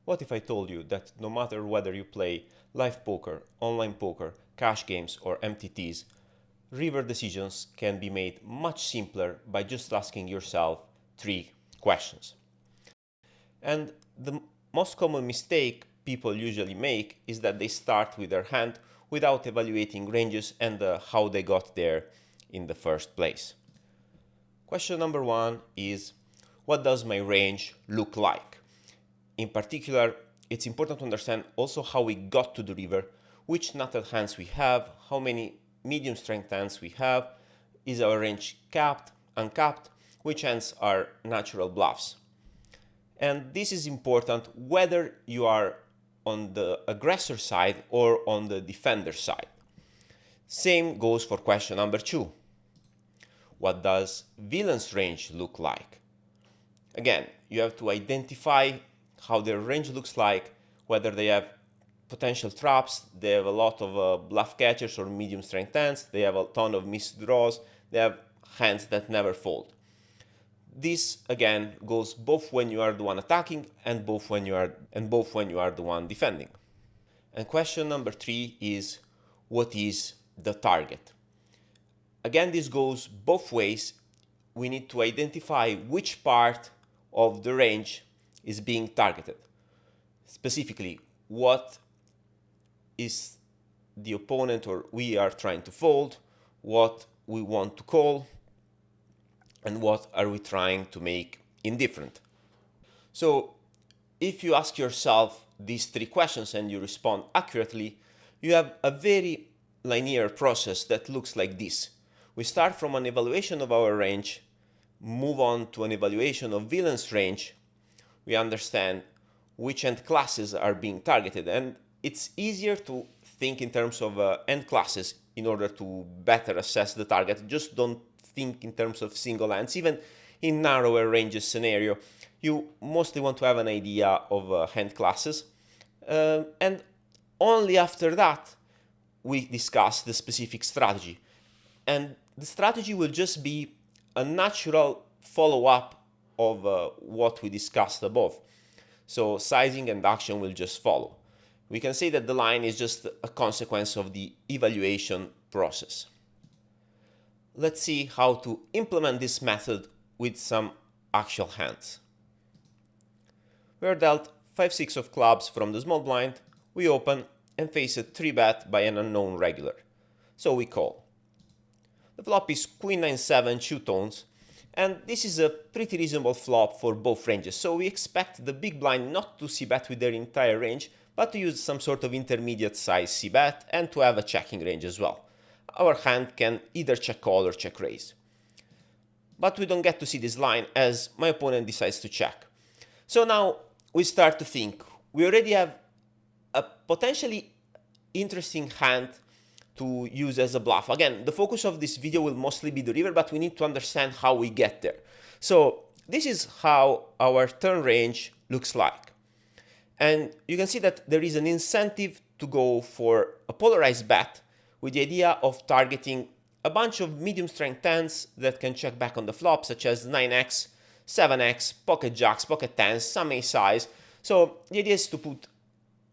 What if I told you that no matter whether you play live poker, online poker, cash games, or MTTs, river decisions can be made much simpler by just asking yourself three questions? And the most common mistake people usually make is that they start with their hand without evaluating ranges and how they got there in the first place. Question number one is, what does my range look like? In particular, it's important to understand also how we got to the river, which nutted hands we have, how many medium strength hands we have, is our range capped, uncapped, which hands are natural bluffs. And this is important whether you are on the aggressor side or on the defender side. Same goes for question number two. What does villain's range look like? Again, you have to identify how their range looks like, whether they have potential traps, they have a lot of bluff catchers or medium strength hands, they have a ton of missed draws, they have hands that never fold. This again goes both when you are the one attacking and both when you are the one defending. And question number three is, what is the target? Again, this goes both ways. We need to identify which part of the range is being targeted. Specifically, what is the opponent or we are trying to fold, what we want to call, and what are we trying to make indifferent. So if you ask yourself these three questions and you respond accurately, you have a very linear process that looks like this. We start from an evaluation of our range, move on to an evaluation of villain's range. We understand which end classes are being targeted, and it's easier to think in terms of end classes in order to better assess the target. Just don't think in terms of single hands. Even in narrower ranges scenario, you mostly want to have an idea of hand classes, and only after that we discuss the specific strategy. And the strategy will just be a natural follow-up of what we discussed above. So sizing and action will just follow. We can say that the line is just a consequence of the evaluation process. Let's see how to implement this method with some actual hands. We are dealt 5-6 of clubs from the small blind, we open and face a 3-bet by an unknown regular. So we call. The flop is Queen 9-7 two tones, and this is a pretty reasonable flop for both ranges, so we expect the big blind not to c-bet with their entire range, but to use some sort of intermediate size c-bet and to have a checking range as well. Our hand can either check call or check raise. But we don't get to see this line as my opponent decides to check. So now we start to think. We already have a potentially interesting hand to use as a bluff. Again, the focus of this video will mostly be the river, but we need to understand how we get there. So this is how our turn range looks like. And you can see that there is an incentive to go for a polarized bet with the idea of targeting a bunch of medium strength tens that can check back on the flop, such as 9x, 7x, pocket jacks, pocket tens, some ace size. So the idea is to put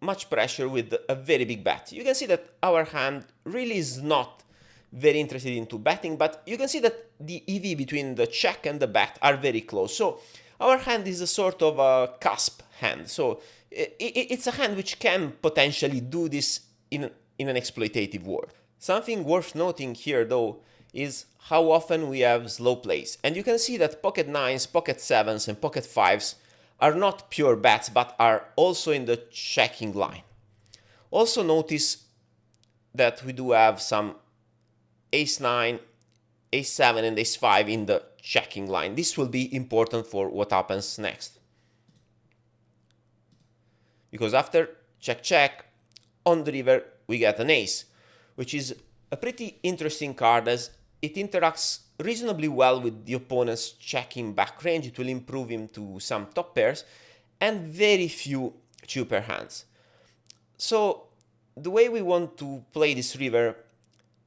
much pressure with a very big bet. You can see that our hand really is not very interested into betting, but you can see that the EV between the check and the bet are very close. So our hand is a sort of a cusp hand. So it's a hand which can potentially do this in an exploitative world. Something worth noting here though is how often we have slow plays. And you can see that pocket 9s, pocket 7s and pocket 5s are not pure bets, but are also in the checking line. Also notice that we do have some ace 9, ace 7 and ace 5 in the checking line. This will be important for what happens next. Because after check check, on the river we get an ace, which is a pretty interesting card as it interacts reasonably well with the opponent's checking back range. It will improve him to some top pairs and very few two pair hands. So the way we want to play this river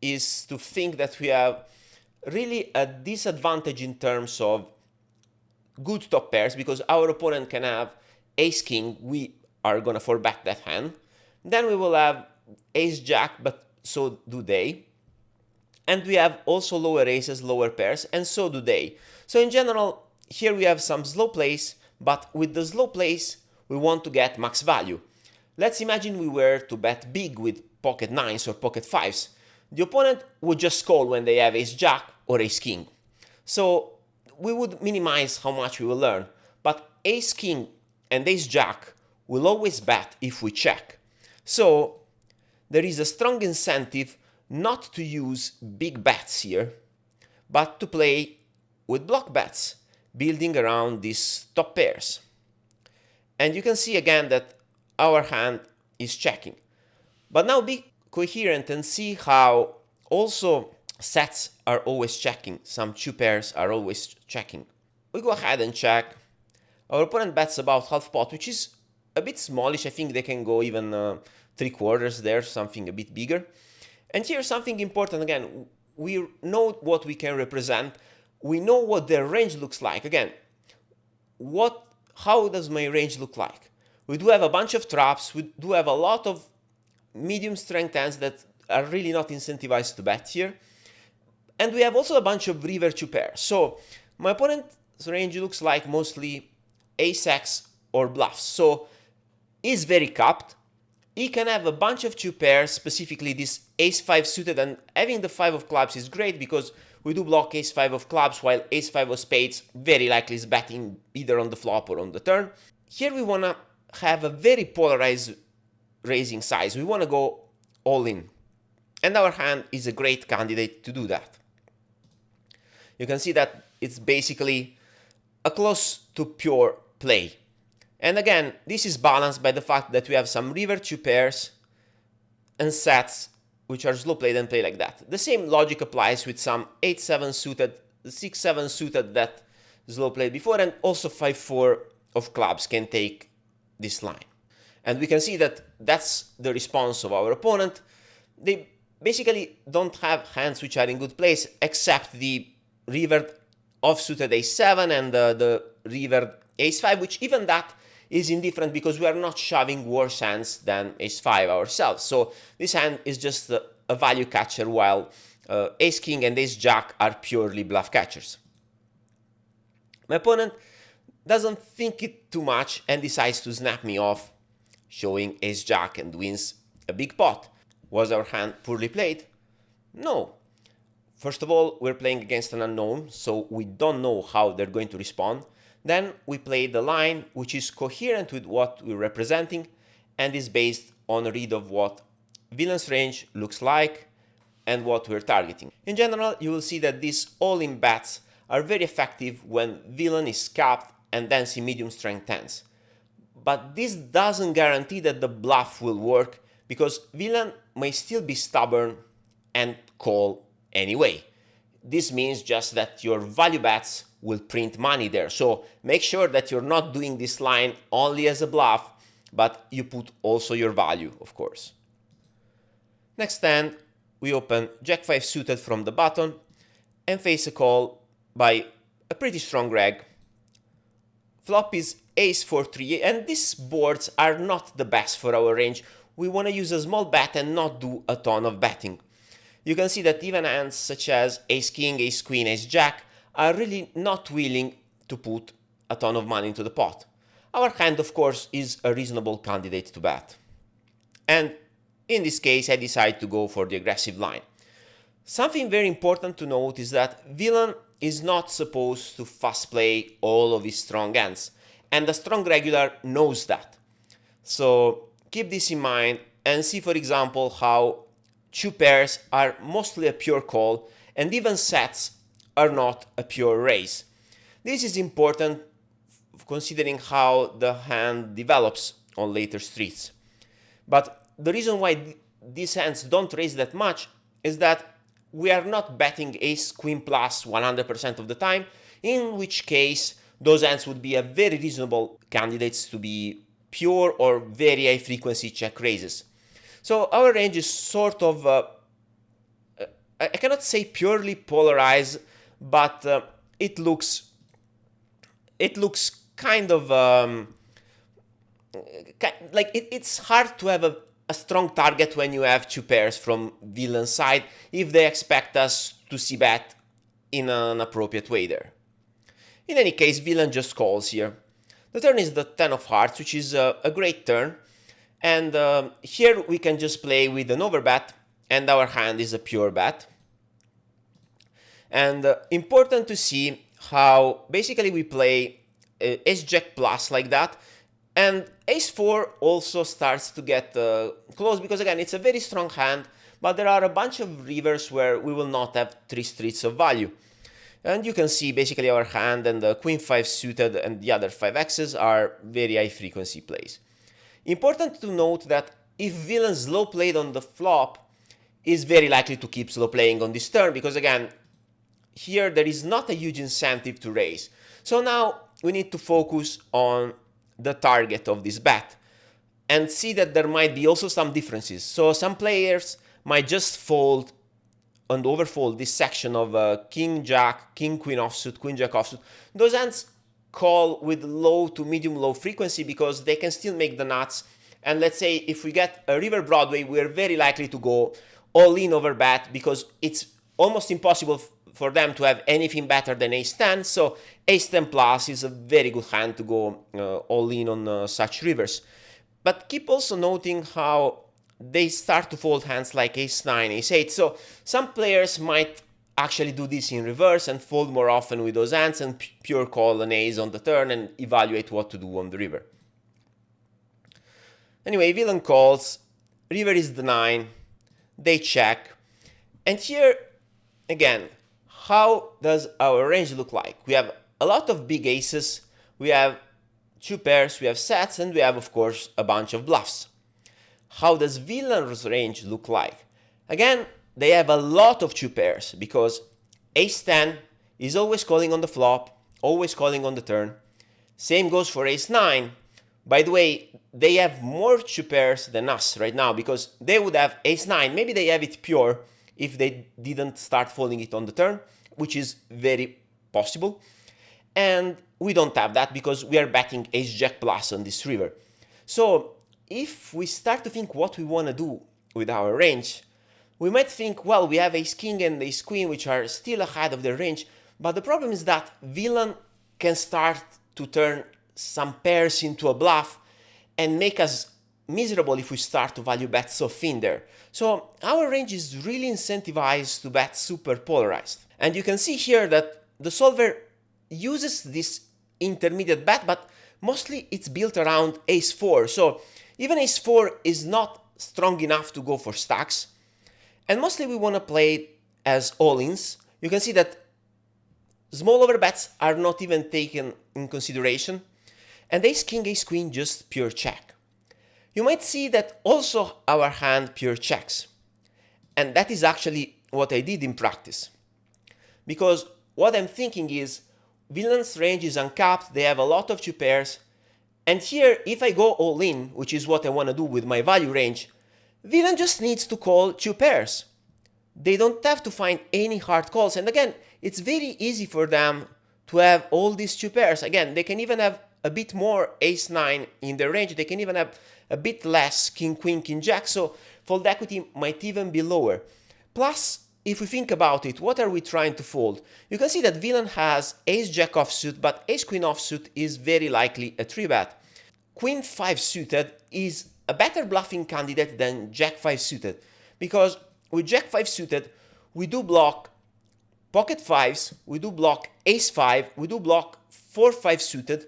is to think that we have really a disadvantage in terms of good top pairs, because our opponent can have ace king, we are gonna 4-bet that hand. Then we will have ace-jack, but so do they. And we have also lower aces, lower pairs, and so do they. So in general, here we have some slow plays, but with the slow plays, we want to get max value. Let's imagine we were to bet big with pocket nines or pocket fives. The opponent would just call when they have ace-jack or ace-king. So we would minimize how much we will earn, but ace-king and ace-jack will always bet if we check. So there is a strong incentive not to use big bets here, but to play with block bets, building around these top pairs. And you can see again that our hand is checking. But now be coherent and see how also sets are always checking. Some two pairs are always checking. We go ahead and check. Our opponent bets about half pot, which is a bit smallish. I think they can go even 3/4 there, something a bit bigger. And here's something important again. We know what we can represent. We know what their range looks like. Again, how does my range look like? We do have a bunch of traps. We do have a lot of medium strength hands that are really not incentivized to bet here. And we have also a bunch of river two pairs. So my opponent's range looks like mostly ace-x or bluffs. So he's very capped. He can have a bunch of two pairs, specifically this ace-5 suited, and having the 5 of clubs is great because we do block ace-5 of clubs, while ace-5 of spades very likely is betting either on the flop or on the turn. Here we want to have a very polarized raising size. We want to go all in. And our hand is a great candidate to do that. You can see that it's basically a close to pure play. And again, this is balanced by the fact that we have some river two pairs and sets which are slow played and play like that. The same logic applies with some 8-7 suited, 6-7 suited that slow played before, and also 5-4 of clubs can take this line. And we can see that that's the response of our opponent. They basically don't have hands which are in good place except the river offsuited ace-7 and the river ace-5, which even that is indifferent because we are not shoving worse hands than ace-5 ourselves. So this hand is just a value catcher, while ace-king and ace-jack are purely bluff catchers. My opponent doesn't think it too much and decides to snap me off, showing ace-jack, and wins a big pot. Was our hand poorly played? No. First of all, we're playing against an unknown, so we don't know how they're going to respond. Then we play the line, which is coherent with what we're representing and is based on a read of what villain's range looks like and what we're targeting. In general, you will see that these all-in bets are very effective when villain is capped and dancing medium strength hands. But this doesn't guarantee that the bluff will work because villain may still be stubborn and call anyway. This means just that your value bets will print money there. So make sure that you're not doing this line only as a bluff, but you put also your value, of course. Next hand, we open Jack-5 suited from the button and face a call by a pretty strong reg. Flop is ace-4-3, and these boards are not the best for our range. We want to use a small bet and not do a ton of betting. You can see that even hands such as ace-king, ace-queen, ace-jack are really not willing to put a ton of money into the pot. Our hand, of course, is a reasonable candidate to bet. And in this case, I decide to go for the aggressive line. Something very important to note is that villain is not supposed to fast play all of his strong hands, and the strong regular knows that. So keep this in mind and see, for example, how two pairs are mostly a pure call and even sets are not a pure raise. This is important considering how the hand develops on later streets. But the reason why these hands don't raise that much is that we are not betting ace-queen plus 100% of the time, in which case those hands would be a very reasonable candidates to be pure or very high frequency check raises. So our range is sort of, I cannot say purely polarized, but it looks kind of it's hard to have a strong target when you have two pairs from villain's side if they expect us to see bet in an appropriate way there. In any case, villain just calls here. The turn is the 10 of hearts, which is a great turn. And here we can just play with an overbet, and our hand is a pure bet. And important to see how basically we play ace-jack plus like that. And ace-4 also starts to get close, because again, it's a very strong hand, but there are a bunch of rivers where we will not have 3 streets of value. And you can see basically our hand and the queen 5 suited and the other 5 X's are very high frequency plays. Important to note that if villain slow played on the flop, is very likely to keep slow playing on this turn, because again, here there is not a huge incentive to raise. So now we need to focus on the target of this bet and see that there might be also some differences. So some players might just fold and overfold this section of king jack, king queen offsuit, queen jack offsuit. Those hands call with low to medium low frequency because they can still make the nuts. And let's say if we get a river Broadway, we're very likely to go all in over bet, because it's almost impossible for them to have anything better than ace 10. So ace 10 plus is a very good hand to go all in on such rivers. But keep also noting how they start to fold hands like ace 9, ace 8. So some players might actually do this in reverse and fold more often with those hands and pure call an ace on the turn and evaluate what to do on the river. Anyway, villain calls, river is the 9, they check. And here, again, how does our range look like? We have a lot of big aces, we have two pairs, we have sets, and we have, of course, a bunch of bluffs. How does villain's range look like? Again, they have a lot of two pairs, because ace 10 is always calling on the flop, always calling on the turn. Same goes for ace 9. By the way, they have more two pairs than us right now, because they would have ace 9. Maybe they have it pure if they didn't start folding it on the turn, which is very possible. And we don't have that because we are betting ace-jack plus on this river. So if we start to think what we want to do with our range, we might think, well, we have ace-king and ace-queen, which are still ahead of their range. But the problem is that villain can start to turn some pairs into a bluff and make us miserable if we start to value bet so thin there. So our range is really incentivized to bet super polarized. And you can see here that the solver uses this intermediate bet, but mostly it's built around ace 4. So even ace 4 is not strong enough to go for stacks. And mostly we want to play it as all-ins. You can see that small overbets are not even taken in consideration. And ace-king, ace-queen just pure check. You might see that also our hand pure checks. And that is actually what I did in practice. Because what I'm thinking is, villain's range is uncapped, they have a lot of two pairs, and here if I go all in, which is what I want to do with my value range, villain just needs to call two pairs. They don't have to find any hard calls, and again, it's very easy for them to have all these two pairs. Again, they can even have a bit more ace 9 in their range, they can even have a bit less king queen, king jack, so fold equity might even be lower. Plus, if we think about it, what are we trying to fold? You can see that villain has ace-jack offsuit, but ace-queen offsuit is very likely a 3-bet. Queen 5 suited is a better bluffing candidate than jack 5 suited, because with jack 5 suited, we do block pocket 5s, we do block ace 5, we do block 4-5 suited,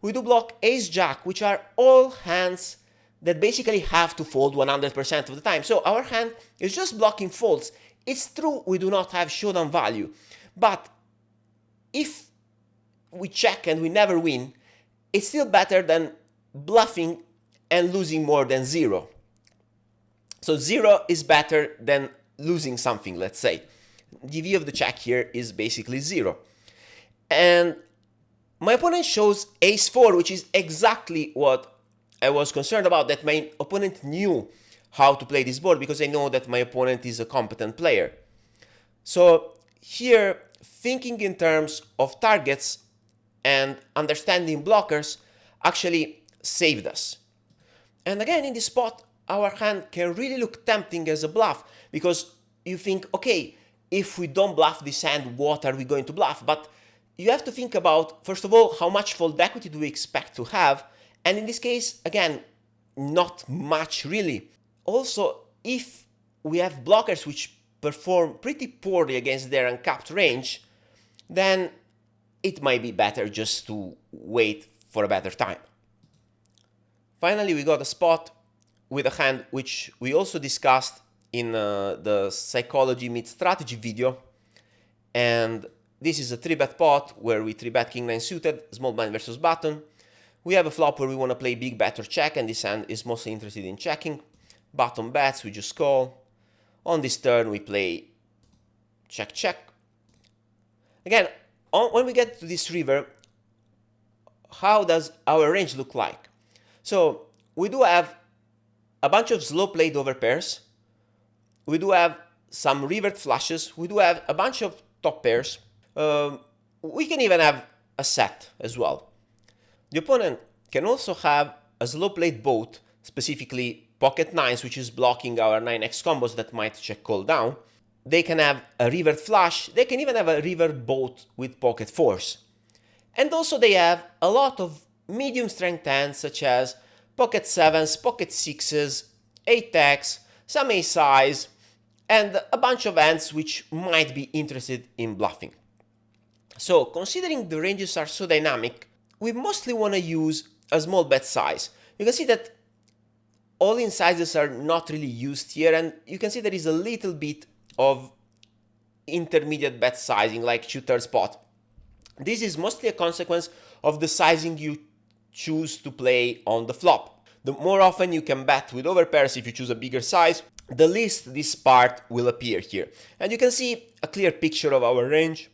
we do block ace-jack, which are all hands that basically have to fold 100% of the time. So our hand is just blocking folds. It's true we do not have showdown value, but if we check and we never win, it's still better than bluffing and losing more than 0. So 0 is better than losing something, let's say. DV of the check here is basically 0. And my opponent shows ace 4, which is exactly what I was concerned about, that my opponent knew how to play this board, because I know that my opponent is a competent player. So here, thinking in terms of targets and understanding blockers actually saved us. And again, in this spot, our hand can really look tempting as a bluff, because you think, okay, if we don't bluff this hand, what are we going to bluff? But you have to think about, first of all, how much fold equity do we expect to have? And in this case, again, not much really. Also, if we have blockers which perform pretty poorly against their uncapped range, then it might be better just to wait for a better time. Finally, we got a spot with a hand which we also discussed in the psychology meets strategy video, and this is a 3-bet pot where we 3-bet king 9 suited, small blind versus button. We have a flop where we want to play big bet or check, and this hand is mostly interested in checking. Button bets, we just call. On this turn, we play check, check. Again, when we get to this river, how does our range look like? So we do have a bunch of slow played overpairs. We do have some rivered flushes. We do have a bunch of top pairs. We can even have a set as well. The opponent can also have a slow played boat, specifically pocket nines, which is blocking our 9x combos that might check call down. They can have a rivered flush. They can even have a rivered boat with pocket fours. And also they have a lot of medium strength hands, such as pocket sevens, pocket sixes, 8x, some ace size, and a bunch of hands which might be interested in bluffing. So considering the ranges are so dynamic, we mostly want to use a small bet size. You can see that all-in sizes are not really used here, and you can see there is a little bit of intermediate bet sizing, like 2/3 pot. This is mostly a consequence of the sizing you choose to play on the flop. The more often you can bet with overpairs if you choose a bigger size, the least this part will appear here. And you can see a clear picture of our range.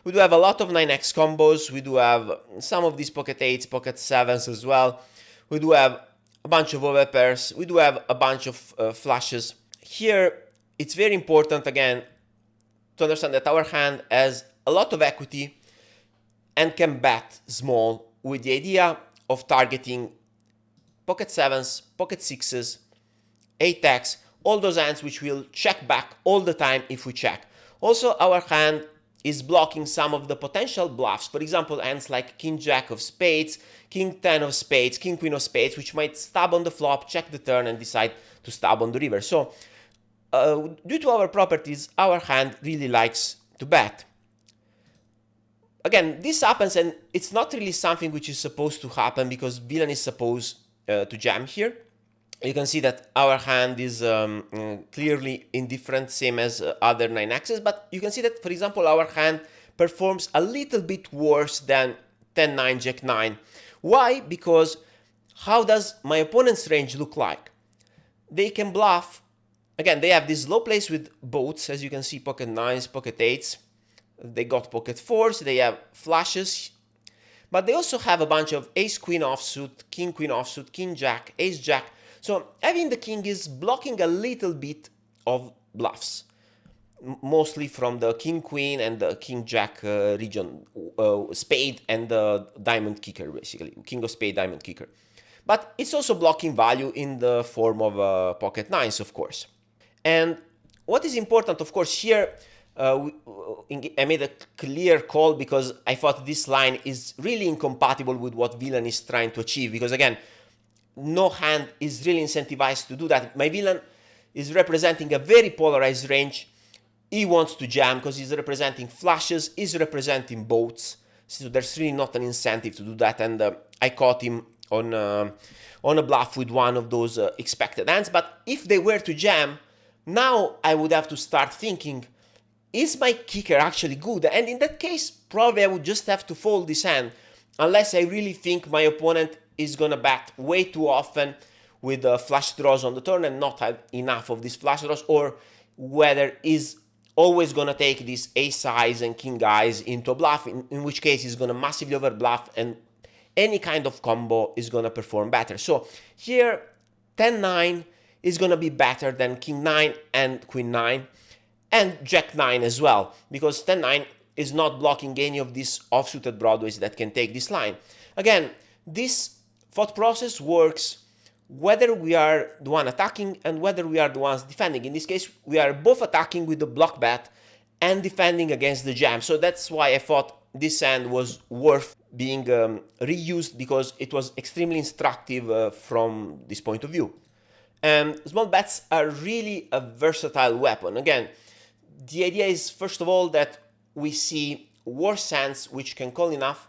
We do have a lot of 9x combos. We do have some of these pocket 8s, pocket 7s as well. We do have a bunch of overpairs. We do have a bunch of flushes. Here, it's very important, again, to understand that our hand has a lot of equity and can bet small with the idea of targeting pocket 7s, pocket 6s, 8x, all those hands which will check back all the time if we check. Also, our hand is blocking some of the potential bluffs. For example, hands like king jack of spades, king 10 of spades, king queen of spades, which might stab on the flop, check the turn, and decide to stab on the river. So, due to our properties, our hand really likes to bet. Again, this happens, and it's not really something which is supposed to happen, because villain is supposed to jam here. You can see that our hand is clearly indifferent, same as other 9x's, but you can see that, for example, our hand performs a little bit worse than 10-9, jack-9. Why? Because how does my opponent's range look like? They can bluff. Again, they have this low place with boats, as you can see, pocket 9s, pocket 8s. They got pocket 4s, they have flushes, but they also have a bunch of ace-queen offsuit, king-queen offsuit, king-jack, ace-jack. So having the king is blocking a little bit of bluffs, mostly from the king-queen and the king-jack region, spade and the diamond kicker, basically, king of spade, diamond kicker. But it's also blocking value in the form of pocket 9s, of course. And what is important, of course, here, I made a clear call because I thought this line is really incompatible with what villain is trying to achieve, because again, no hand is really incentivized to do that. My villain is representing a very polarized range. He wants to jam because he's representing flushes, he's representing boats, so there's really not an incentive to do that, and I caught him on a bluff with one of those expected hands. But if they were to jam, now I would have to start thinking, is my kicker actually good? And in that case, probably I would just have to fold this hand, unless I really think my opponent is going to bet way too often with flush draws on the turn and not have enough of these flush draws, or whether he's always going to take these ace eyes and king eyes into a bluff, in which case he's going to massively over bluff and any kind of combo is going to perform better. So here, 10-9 is going to be better than king 9 and queen 9. And jack 9 as well, because 10-9 is not blocking any of these offsuited broadways that can take this line. Again, this thought process works whether we are the one attacking and whether we are the ones defending. In this case, we are both attacking with the block bet and defending against the jam. So that's why I thought this hand was worth being reused, because it was extremely instructive from this point of view. And small bets are really a versatile weapon. Again, the idea is, first of all, that we see worse hands which can call enough,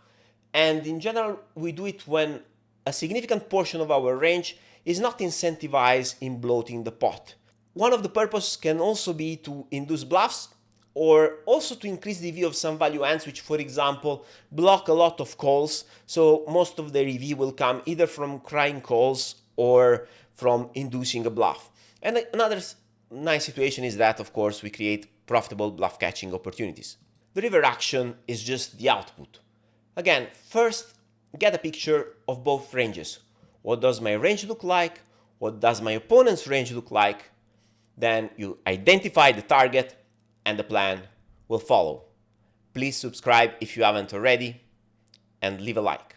and in general we do it when a significant portion of our range is not incentivized in bloating the pot. One of the purposes can also be to induce bluffs, or also to increase the EV of some value hands which, for example, block a lot of calls, so most of their EV will come either from crying calls or from inducing a bluff. And another nice situation is that, of course, we create profitable bluff catching opportunities. The river action is just the output. Again, first get a picture of both ranges. What does my range look like? What does my opponent's range look like? Then you identify the target and the plan will follow. Please subscribe if you haven't already and leave a like.